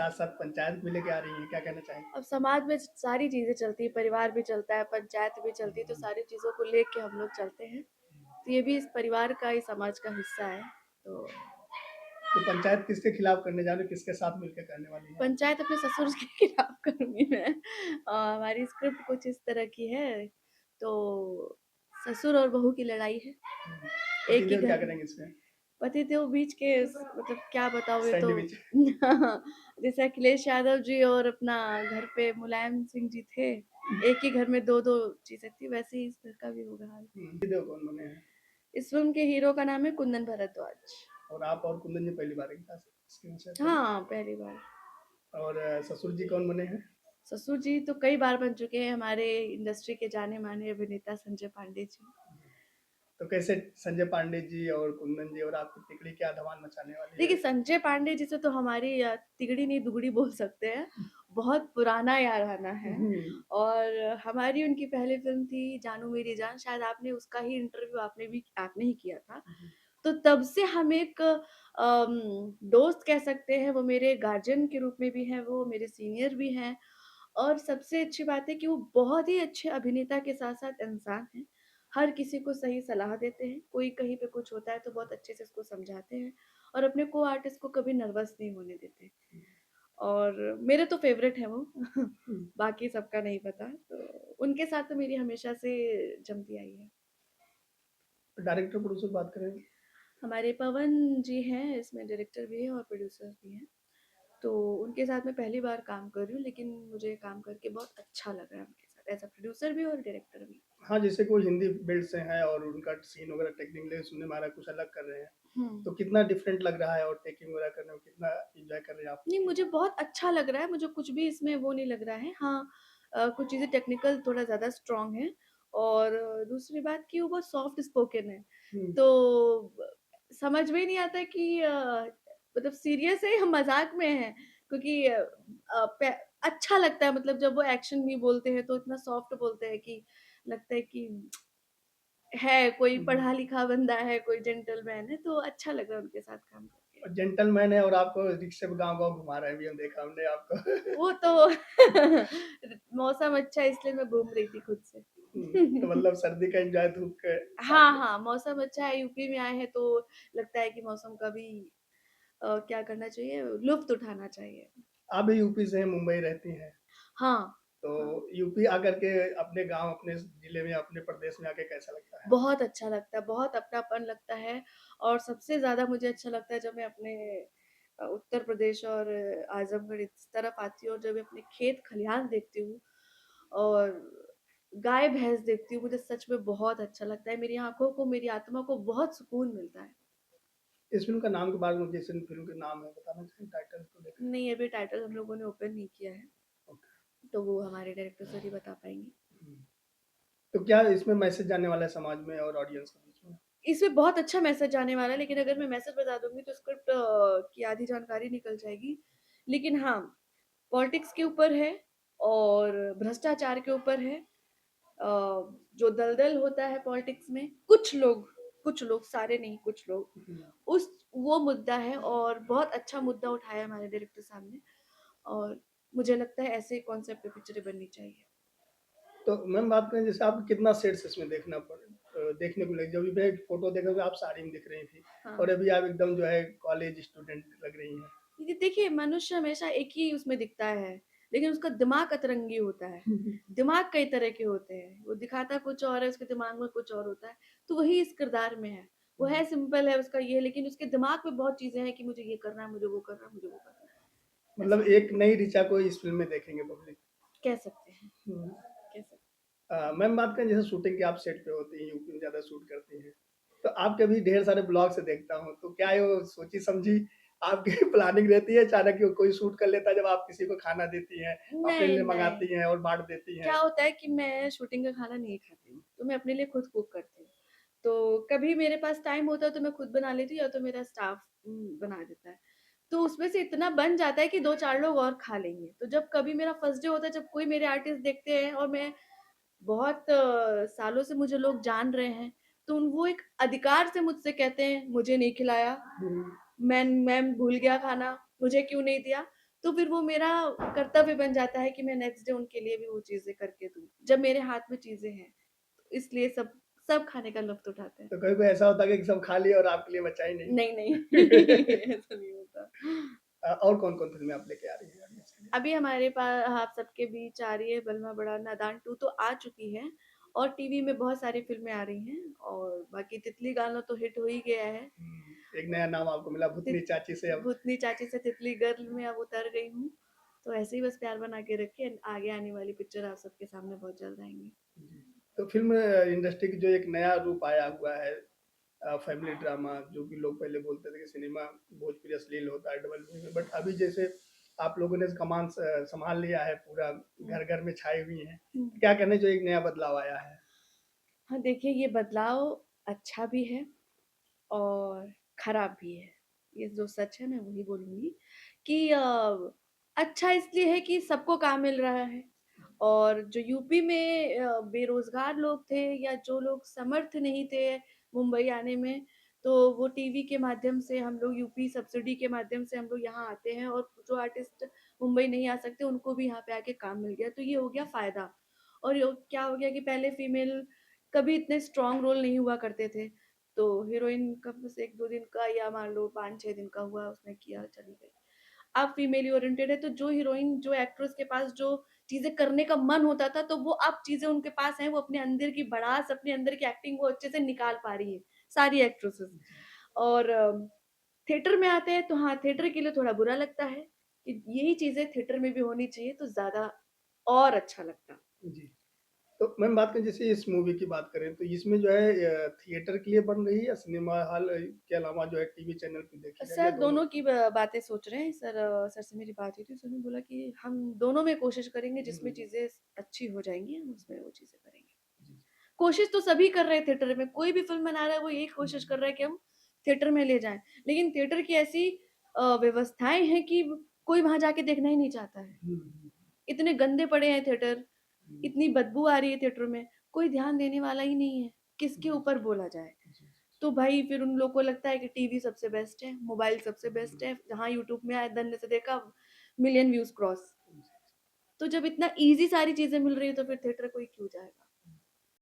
साथ-साथ पंचायत भी लेके आ रही हैं, क्या कहना चाहेंगी? अब समाज में सारी चीज़ें चलती हैं, परिवार भी चलता है, पंचायत भी चलती है, तो सारी चीज़ों को लेके हम लोग चलते हैं। तो ये भी इस परिवार का, इस समाज का हिस्सा है। तो तो पंचायत किसके खिलाफ करने जा रहे हो, किसके साथ मिलकर करने वाली हैं? पंचायत अपने ससुर के खिलाफ करूँगी मैं। हमारी स्क्रिप्ट कुछ इस तरह की है, तो ससुर और बहू की लड़ाई है, एक ही पतिदेव क्या घर में। करेंगे इसमें? पतिदेव बीच के मतलब क्या बताऊँ, ये तो सैंडविच। जैसे अखिलेश यादव जी और अपना घर पे मुलायम सिंह जी थे, एक ही घर में 2-2 चीज़ें थी, वैसे ही इस घर का भी होगा हाल। पतिदेव कौन बने हैं? इस फ़िल्म के हीरो का नाम है कुंदन भरद्वाज। और आप और कुंदन जी पहली बार एक साथ स्क्रीन शेयर कर रहे हाँ, पहली बार। हैं। और ससुर जी कौन बने हैं? ससुर जी तो कई बार बन चुके हैं, हमारे इंडस्ट्री के जाने-माने अभिनेता संजय पांडे जी। तो कैसे संजय पांडे जी और कुंदन जी और आपकी तिकड़ी क्या धमाल मचाने वाली है? देखिए, संजय पांडे जी से तो हमारी तिगड़ी नहीं दुगड़ी बोल सकते हैं। बहुत पुराना याराना है। हम्म, और हमारी उनकी पहली फ़िल्म थी जानू मेरी जान, शायद आपने उसका ही इंटरव्यू आपने ही किया था। तो तब से हम एक दोस्त कह सकते हैं, वो मेरे गार्जियन के रूप में भी हैं, वो मेरे सीनियर भी हैं। और सबसे अच्छी बात है कि वो बहुत ही अच्छे अभिनेता के साथ-साथ इंसान हैं। हर किसी को सही सलाह देते हैं, कोई कहीं पे कुछ होता है तो बहुत अच्छे से उसको समझाते हैं और अपने को आर्टिस्ट को कभी नर्वस नहीं होने देते। और मेरे तो फ़ेवरेट हैं वो। बाकी सबका नहीं पता। तो उनके साथ तो मेरी हमेशा से जमती आई है। डायरेक्टर प्रोड्यूसर बात करें। हमारे पवन जी हैं, इसमें डायरेक्टर भी हैं और प्रोड्यूसर भी हैं। तो उनके साथ मैं पहली बार काम कर रही हूँ, लेकिन मुझे काम करके बहुत अच्छा लग रहा है उनके साथ, एज़ अ प्रोड्यूसर भी और डायरेक्टर भी। हाँ, जैसे कोई हिंदी बेल्ट से हैं और उनका सीन वगैरह टेक्निक ले सुनने में आ रहा है कुछ अलग कर रहे हैं। हुँ। तो कितना डिफरेंट लग रहा है और टेकिंग वगैरह करने में कितना एन्जॉय कर रहे हैं आप? नहीं, मुझे बहुत अच्छा लग रहा है, मुझे कुछ भी इसमें वो नहीं लग रहा है। हाँ, कुछ चीज़ें टेक्निकल थोड़ा ज़्यादा स्ट्रॉन्ग हैं और दूसरी बात कि वो बहुत सॉफ्ट स्पोकन है। हुँ, तो ब समझ में ही नहीं आता कि मतलब सीरियस है या मज़ाक में है, क्योंकि पे अच्छा लगता है, मतलब जब वो एक्शन में बोलते हैं तो इतना सॉफ्ट बोलते हैं कि लगता है कि है कोई हुँ, हुँ। पढ़ा-लिखा बंदा है, कोई जेंटलमैन है, तो अच्छा लगा उनके साथ काम करके। और जेंटलमैन है और आपको रिक्शे में गाँव-गाँव घुमा रहा है, अभी हम देखा हमने आपको। वो तो मौसम अच्छा है इसलिए मैं घूम रही थी खुद से। तो मतलब सर्दी का एन्जॉय धूप के साथ हाँ, ले। हाँ, मौसम अच्छा है, यूपी में आए हैं तो लगता है कि मौसम का भी क्या करना चाहिए, लुत्फ़ उठाना चाहिए। आप भी यूपी से हैं, मुंबई रहती हैं। हाँ, तो हाँ। यूपी आकर के अपने गाँव, अपने जिले में, अपने प्रदेश में आके कैसा लगता है? बहुत अच्छा लगता है, बहुत अपनापन लगता है और सबसे ज़्यादा मुझे अच्छा लगता है जब मैं अपने उत्तर प्रदेश और आज़मगढ़ इस तरफ आती हूँ और जब मैं अपने खेत खलिहान देखती हूँ और गाय-भैंस देखती हूँ, मुझे सच में बहुत अच्छा लगता है। मेरी आँखों को, मेरी आत्मा को बहुत सुकून मिलता है। इस फ़िल्म का नाम के बारे में जिस फ़िल्म का नाम है बताना चाहेंगे टाइटल को लेकर? नहीं, अभी टाइटल हम लोगों ने ओपन नहीं किया है, ओके। तो वो हमारे डायरेक्टर सर ही बता पाएँगे। हुँ। तो क्या इसमें मैसेज जाने वाला है समाज में और ऑडियंस के बीच में? इसमें बहुत अच्छा मैसेज जाने वाला है, लेकिन अगर मैं मैसेज बता दूँगी तो स्क्रिप्ट की आधी जानकारी निकल जाएगी। लेकिन हाँ, पॉलिटिक्स के ऊपर है और भ्रष्टाचार के ऊपर है। जो दलदल होता है पॉलिटिक्स में, कुछ लोग, सारे नहीं, कुछ लोग, हुँ। उस वो मुद्दा है और बहुत अच्छा मुद्दा उठाया है हमारे डायरेक्टर साहब ने और मुझे लगता है ऐसे कॉन्सेप्ट पे पिक्चरें बननी चाहिए। तो मैम बात करें जैसे आपको कितना सेट्स इसमें देखने को लगे? जब भी मैं फ़ोटो देखा तो आप साड़ी में दिख रही थी हाँ। और अभी आप एकदम जो है कॉलेज स्टूडेंट लग रही हैं। ये देखिए, मनुष्य हमेशा एक ही उसमें दिखता है, लेकिन उसका दिमाग अतरंगी होता है। दिमाग कई तरह के होते हैं, वो दिखाता कुछ और है, उसके दिमाग में कुछ और होता है, तो वही इस किरदार में है। वो है सिंपल है उसका ये, लेकिन उसके दिमाग में बहुत चीज़ें हैं कि मुझे ये करना है, मुझे वो करना है, मुझे वो करना है, मतलब ऐसा। एक नई ऋचा को इस फ़िल्म में देखेंगे पब्लिक। कह सकते हैं, हुँ। कह सकते मैम बात करें जैसे शूटिंग की आप सेट पे होती हैं, यूपी में ज़्यादा शूट करती हैं। तो आपके भी ढेर सारे ब्लॉग से देखता हूँ, तो क्या ये वो सोची-समझी आपकी प्लानिंग रहती है अचानक कि कोई शूट कर लेता है जब आप किसी को खाना देती हैं, हैं। अपने नहीं, लिए नहीं। मँगाती हैं और बाँट देती क्या हैं? होता है कि मैं शूटिंग का खाना नहीं खाती हूँ, तो मैं अपने लिए खुद कुक करती हूँ। तो कभी मेरे पास टाइम होता है तो मैं खुद बना लेती हूँ या तो मेरा स्टाफ बना देता है। तो उसमें से इतना बन जाता है कि 2-4 लोग और खा लेंगे। तो जब कभी मेरा फर्स्ट डे होता है, जब कोई मेरे आर्टिस्ट देखते हैं और मैं बहुत सालों से मुझे लोग जान रहे हैं, तो वो एक अधिकार से मुझसे कहते हैं, "मुझे नहीं खिलाया, हुँ। मैं भूल गया खाना, मुझे क्यों नहीं दिया?" तो फिर वो मेरा कर्तव्य बन जाता है कि मैं नेक्स्ट डे उनके लिए भी वो चीज़ें करके दूँ, जब मेरे हाथ में चीज़ें हैं। तो इसलिए सब सब खाने का लुत्फ़ उठाते हैं। तो कभी-कभी ऐसा होता है कि सब खा लिया और आपके लिए बचा ही नहीं? नहीं, नहीं ऐसा नहीं होता। और कौन-कौन फ़िल्में आप लेके आ रही हैं ऑडियंस के लिए? अभी हमारे आप सबके बीच आ रही है बलमा बड़ा नादान 2 तो आ चुकी है और टीवी में बहुत सारी फ़िल्में आ रही हैं और बाकी तितली गाना तो हिट हो ही गया है। एक नया नाम आपको मिला भूतनी तित चाची से अब। भूतनी चाची से तितली गर्ल में अब उतर गई हूँ। तो ऐसे ही बस प्यार बना के रखिए, आगे आने वाली पिक्चर आप सबके सामने बहुत जल्द आएँगी। जी। तो फ़िल्म इंडस्ट्री की जो एक नया रूप आया हुआ है फैमिली ड्रामा जो कि लोग पहले बोलते थे कि सिनेमा भोजपुरी अश्लील होता है डबल मीनिंग में, बट अभी जैसे आप लोगों ने कमान संभाल लिया है पूरा, हुँ, घर-घर में छाई हुई हैं। हुँ। क्या कहने जो एक नया बदलाव आया है? हाँ, देखिए ये बदलाव अच्छा भी है और खराब भी है। ये जो सच है मैं वही बोलूँगी कि अच्छा इसलिए है कि सबको काम मिल रहा है और जो यूपी में बेरोज़गार लोग थे या जो लोग समर्थ नहीं थे मुंबई आने में, तो वो टीवी के माध्यम से हम लोग यूपी सब्सिडी के माध्यम से हम लोग यहाँ आते हैं और जो आर्टिस्ट मुंबई नहीं आ सकते उनको भी यहाँ पे आके काम मिल गया, तो ये हो गया फ़ायदा। और यो क्या हो गया कि पहले फीमेल कभी इतने स्ट्रॉन्ग रोल नहीं हुआ करते थे। तो हीरोइन का बस 1-2 दिन का या मान लो 5-6 दिन का हुआ उसने किया चली गई। अब फीमेली ओरिएंटेड है तो जो हीरोइन जो एक्ट्रेस के पास जो चीज़ें करने का मन होता था तो वो अब चीज़ें उनके पास हैं, वो अपने अंदर की भड़ास, अपने अंदर की एक्टिंग वो अच्छे से निकाल पा रही हैं, सारी एक्ट्रेसेस। जी, और थिएटर में आते हैं तो हाँ, थिएटर के लिए थोड़ा बुरा लगता है कि यही चीज़ें थिएटर में भी होनी चाहिए तो ज़्यादा और अच्छा लगता। जी। तो मैम बात करें जैसे इस मूवी की बात करें तो इसमें जो है थिएटर के लिए बन रही है या सिनेमा हॉल के अलावा जो है टीवी चैनल पे देखी जाएगी या सर दोनों? दोनों की ब बातें सोच रहे हैं। सर से मेरी बात हुई थी, उन्होंने बोला कि हम दोनों में कोशिश करेंगे, हुँ, जिसमें हुँ। चीज़ें अच्छी हो जाएँगी, हम उसमें वो चीज़ें करेंगे। जी। कोशिश तो सभी कर रहे हैं थिएटर में, कोई भी फ़िल्म बना रहा है, वो यही हुँ, कोशिश कर हुँ। रहा है कि हम थिएटर में ले जाएँ। लेकिन थिएटर की ऐसी व्यवस्थाएँ हैं कि कोई वहाँ जाके देखना ही नहीं चाहता है। हुँ, हुँ, इतने गंदे पड़े हैं थिएटर, हुँ। इतनी बदबू आ रही है थिएटर में, कोई ध्यान देने वाला ही नहीं है, किसके जी, ऊपर बोला जाए? जी, जी। तो भाई फिर उन लोग को लगता है कि टीवी सबसे बेस्ट है, मोबाइल सबसे बेस्ट हुँ, है, जहाँ यूट्यूब में आए धन्य से देखा, मिलियन व्यूज़ क्रॉस। जी। तो जब इतना ईज़ी सारी चीज़ें मिल रही है तो फिर थिएटर कोई क्यों जाएगा?